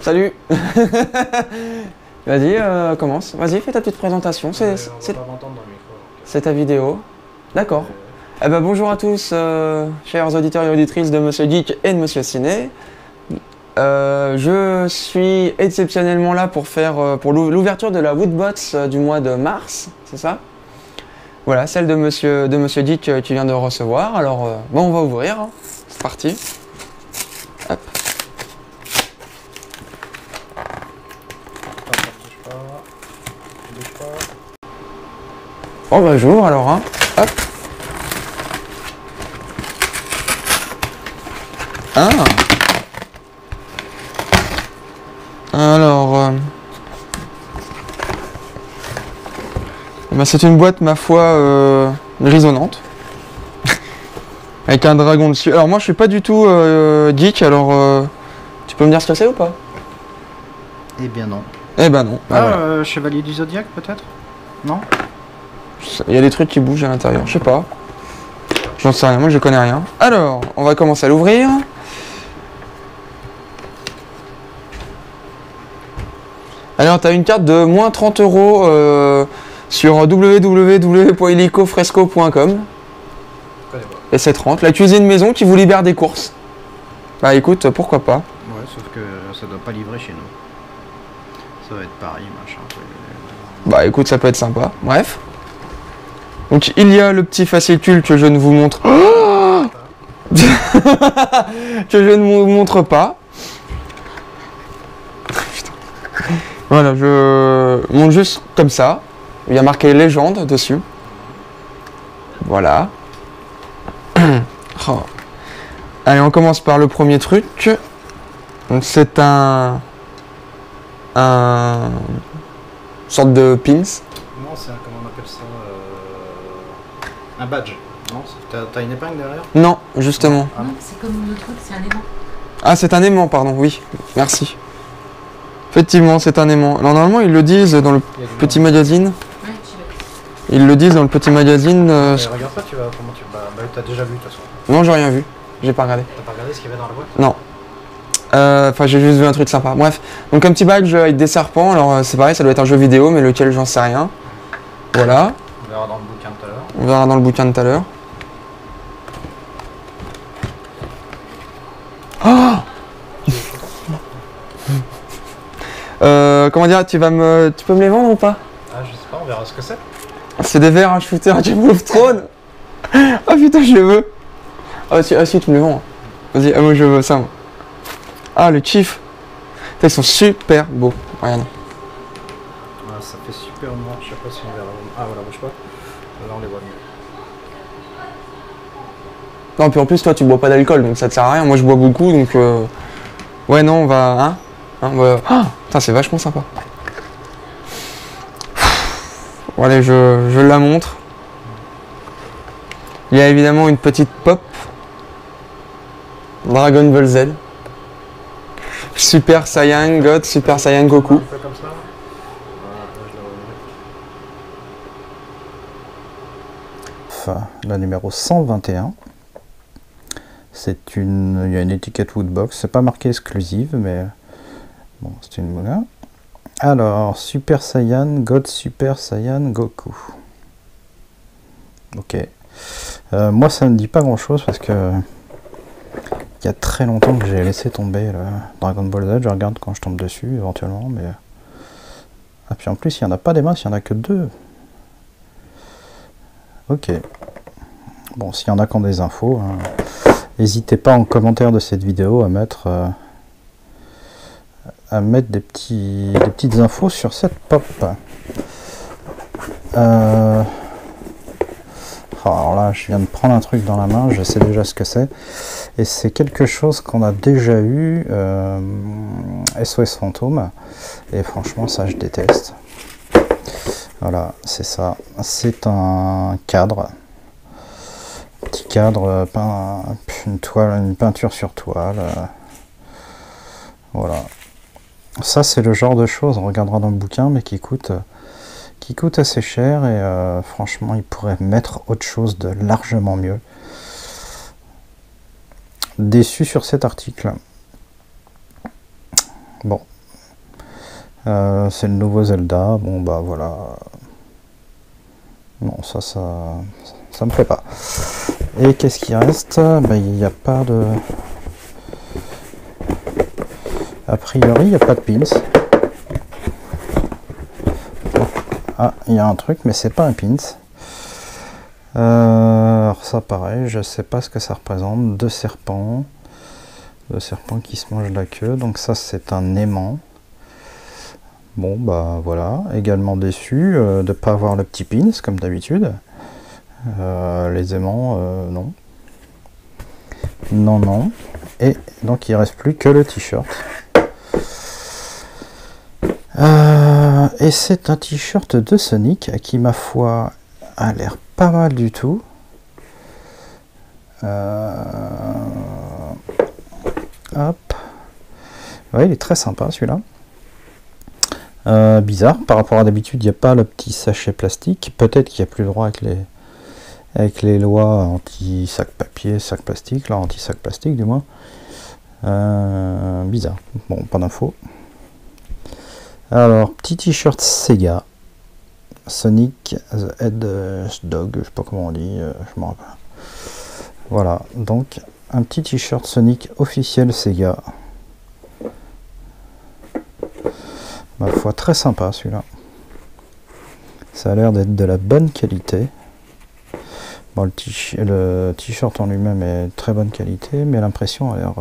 Salut. Vas-y, commence. Vas-y, fais ta petite présentation. C'est ta vidéo. D'accord. Eh ben, bonjour à tous, chers auditeurs et auditrices de Monsieur Geek et de Monsieur Ciné. Je suis exceptionnellement là pour faire pour l'ouverture de la Woodbox du mois de mars, c'est ça? Voilà, celle de Monsieur Geek que tu viens de recevoir. Alors, bon, on va ouvrir. Hein. C'est parti. Hop. Oh bah j'ouvre alors, hein. Hop. Ah. Alors, bah c'est une boîte, ma foi, grisonnante. Avec un dragon dessus. Alors moi je suis pas du tout geek, alors tu peux me dire ce que c'est ou pas? Eh bien non. Eh ben non. Ah, voilà. Chevalier du Zodiaque peut-être? Non? Il y a des trucs qui bougent à l'intérieur, je sais pas. J'en sais rien, moi je connais rien. Alors, on va commencer à l'ouvrir. Alors, tu as une carte de moins 30 € sur www.helicofresco.com. Et c'est 30. La cuisine maison qui vous libère des courses. Bah écoute, pourquoi pas. Ouais, sauf que ça doit pas livrer chez nous. Ça va être pareil, machin. Bah écoute, ça peut être sympa. Bref. Donc il y a le petit fascicule que je ne vous montre. Oh que je ne vous montre pas. Putain. Voilà, je montre juste comme ça. Il y a marqué légende dessus. Voilà. Oh. Allez, on commence par le premier truc. Donc c'est un sorte de pins. Non, c'est un, comment on appelle ça, un badge. Non, t'as une épingle derrière? Non, justement. Ah non, c'est comme le truc, c'est un aimant. Ah, c'est un aimant, pardon, oui. Merci. Effectivement, c'est un aimant. Alors, normalement, ils le disent dans le petit magazine. Ouais, tu Ils le disent dans le petit magazine. Regarde pas, tu vas, comment tu vas... Bah, t'as déjà vu de toute façon. Non, j'ai rien vu. J'ai pas regardé. T'as pas regardé ce qu'il y avait dans la boîte? Non. Enfin, j'ai juste vu un truc sympa. Bref. Donc, un petit badge avec des serpents. Alors, c'est pareil, ça doit être un jeu vidéo, mais lequel, j'en sais rien. Voilà. On verra dans le bouquin tout à l'heure. On verra dans le bouquin tout à l'heure. Oh comment dire, tu peux me les vendre ou pas? Ah, je sais pas, on verra ce que c'est. C'est des verres à shooter à Game of Thrones. Ah putain, je les veux. Ah si, tu me les vends. Vas-y, moi je veux ça. Moi. Ah, le chief. Putain, ils sont super beaux. Regarde. Ah, ça fait super noir, je sais pas si on verra. Ah, voilà, bouge pas. Là, on les voit mieux. Non, puis en plus, toi, tu bois pas d'alcool, donc ça te sert à rien. Moi, je bois beaucoup, donc... Ouais, non, on va... Hein, on va... Ah, putain, c'est vachement sympa. Bon, allez, je la montre. Il y a évidemment une petite pop. Dragon Ball Z. Super Saiyan God, Super Saiyan Goku. Un peu comme ça. Voilà, la numéro 121. C'est une... Il y a une étiquette Woodbox. C'est pas marqué exclusive, mais... Bon, c'est une manga. Alors, Super Saiyan God, Super Saiyan Goku. Ok. Moi, ça me dit pas grand-chose parce que... Il y a très longtemps que j'ai laissé tomber le Dragon Ball Z. Je regarde quand je tombe dessus, éventuellement, mais... Ah, puis en plus, il n'y en a pas des masses, il n'y en a que 2. Ok. Bon, s'il y en a qui ont des infos, n'hésitez pas en commentaire de cette vidéo à mettre des petites infos sur cette pop. Alors là, je viens de prendre un truc dans la main, je sais déjà ce que c'est. Et c'est quelque chose qu'on a déjà eu, SOS Fantôme. Et franchement, ça, je déteste. Voilà, c'est ça. C'est un cadre. Petit cadre, une peinture sur toile. Voilà. Ça, c'est le genre de choses, on regardera dans le bouquin, mais qui coûte assez cher. Et franchement, il pourrait mettre autre chose de largement mieux. déçu sur cet article. Bon. C'est le nouveau Zelda. Bon, bah voilà. Non, ça me plaît pas. Et qu'est-ce qui reste? Bah, il n'y a pas de... A priori, il n'y a pas de pins. Ah, il y a un truc, mais c'est pas un pins. Alors ça, pareil, je sais pas ce que ça représente. Deux serpents qui se mangent la queue. Donc ça, c'est un aimant. Bon, bah voilà. Également déçu de ne pas avoir le petit pins, comme d'habitude. Les aimants, non. Non, non. Et donc, il reste plus que le t-shirt. Et c'est un t-shirt de Sonic qui, ma foi, a l'air pas mal du tout. Hop. Ouais, il est très sympa celui-là. Bizarre, par rapport à d'habitude, il n'y a pas le petit sachet plastique. Peut-être qu'il n'y a plus le droit avec les lois anti-sac papier, sac plastique, là, anti-sac plastique du moins. Bizarre. Bon, pas d'infos. Alors, petit t-shirt Sega. Sonic the Hedgehog, je sais pas comment on dit, je me rappelle. Voilà, donc un petit t-shirt Sonic officiel Sega. Ma foi, très sympa celui-là. Ça a l'air d'être de la bonne qualité. Bon, le t-shirt en lui-même est de très bonne qualité, mais l'impression a l'air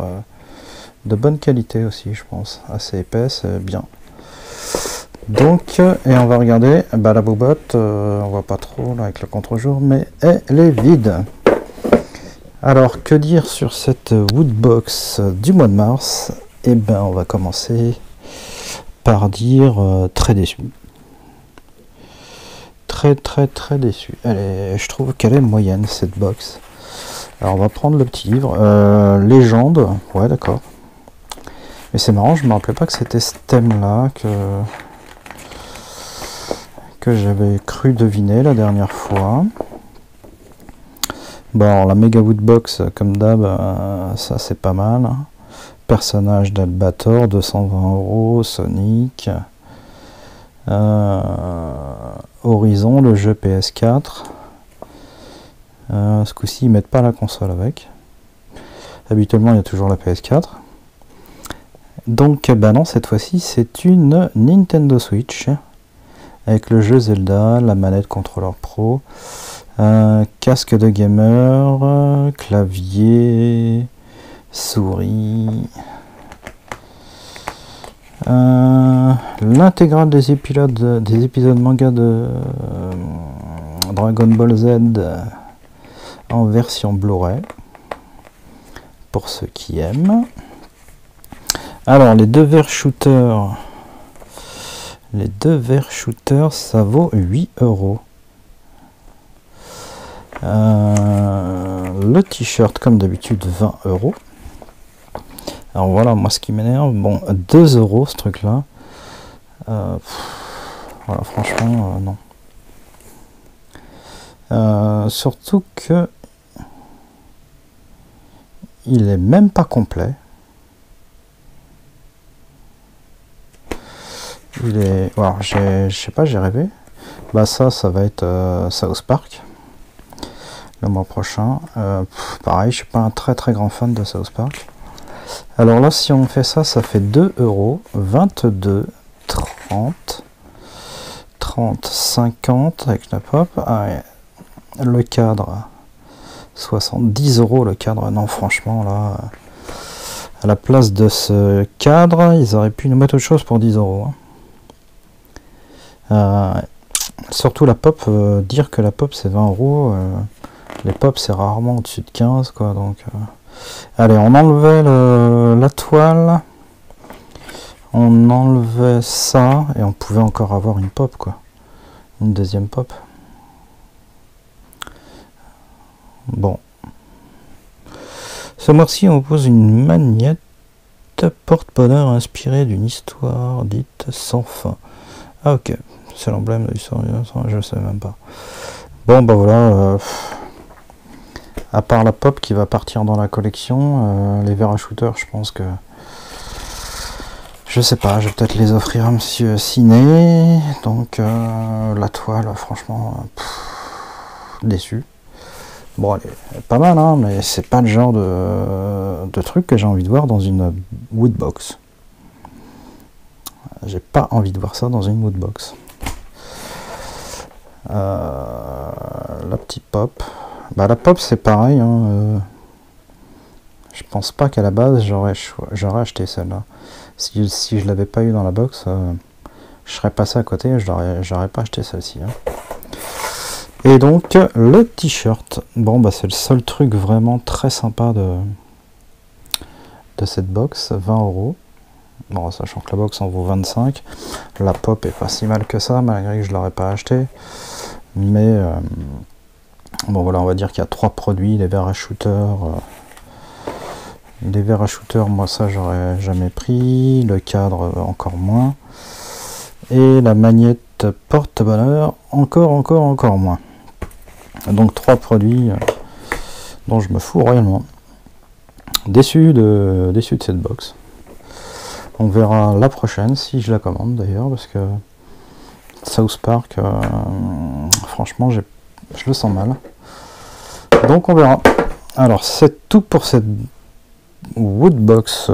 de bonne qualité aussi, je pense. Assez épaisse, bien. Donc, et on va regarder, bah, la boubotte, on voit pas trop là avec le contre-jour, mais elle est vide. Alors, que dire sur cette Woodbox du mois de mars? Eh ben, on va commencer par dire très déçu. Très déçu. Je trouve qu'elle est moyenne cette box. Alors, on va prendre le petit livre. Légende, ouais, d'accord. Mais c'est marrant, je me rappelais pas que c'était ce thème-là que j'avais cru deviner la dernière fois. Bon, alors, la Mega Woodbox, comme d'hab, ça c'est pas mal. Personnage d'Albator, 220 €, Sonic. Horizon, le jeu PS4. Ce coup-ci, ils mettent pas la console avec. Habituellement, il y a toujours la PS4. Donc, bah non, cette fois-ci, c'est une Nintendo Switch. Avec le jeu Zelda, la manette contrôleur pro, casque de gamer, clavier, souris, l'intégrale des épisodes manga de Dragon Ball Z en version Blu-ray, pour ceux qui aiment. Alors, les deux verres shooters. Les deux verres shooters, ça vaut 8 €. Le t-shirt, comme d'habitude, 20 €. Alors voilà, moi ce qui m'énerve, bon, 2 € ce truc-là. Voilà, franchement, non. Surtout que il est même pas complet. Il est... Alors, je sais pas, j'ai rêvé. Bah ça va être South Park. Le mois prochain. Pareil, je suis pas un très grand fan de South Park. Alors là, si on fait ça, ça fait 2 €. 22, 30, 50 avec la pop. Ah, ouais. Le cadre, 70 € le cadre. Non, franchement, là... À la place de ce cadre, ils auraient pu nous mettre autre chose pour 10 €. Surtout la pop, dire que la pop c'est 20 €, les pop c'est rarement au-dessus de 15 quoi, donc allez, on enlevait la toile, on enlevait ça et on pouvait encore avoir une pop quoi, une deuxième pop. Bon, ce mois-ci on pose une magnette porte-bonheur inspirée d'une histoire dite sans fin. Ah ok, c'est l'emblème de l'histoire, je sais même pas. Bon bah voilà, À part la pop qui va partir dans la collection, les verres à shooter, je pense que... Je sais pas, je vais peut-être les offrir à monsieur Ciné. Donc la toile, franchement, déçu. Bon, elle est pas mal, hein, mais c'est pas le genre de truc que j'ai envie de voir dans une woodbox. J'ai pas envie de voir ça dans une woodbox. La petite pop. Bah la pop c'est pareil. Hein, je pense pas qu'à la base j'aurais acheté celle-là. Si je l'avais pas eu dans la box, je serais passé à côté et j'aurais pas acheté celle-ci. Hein. Et donc le t-shirt. Bon bah c'est le seul truc vraiment très sympa de cette box. 20 €. Bon, sachant que la box en vaut 25. La pop est pas si mal que ça, malgré que je l'aurais pas acheté. Mais bon voilà, on va dire qu'il y a 3 produits, les verres à shooter. Les verres à shooter, moi ça j'aurais jamais pris. Le cadre encore moins. Et la magnette porte-bonheur encore moins. Donc 3 produits dont je me fous royalement. Déçu de cette box. On verra la prochaine, si je la commande d'ailleurs, parce que South Park, franchement, je le sens mal. Donc on verra. Alors c'est tout pour cette Woodbox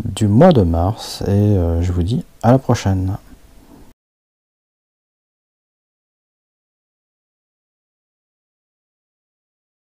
du mois de mars, et je vous dis à la prochaine.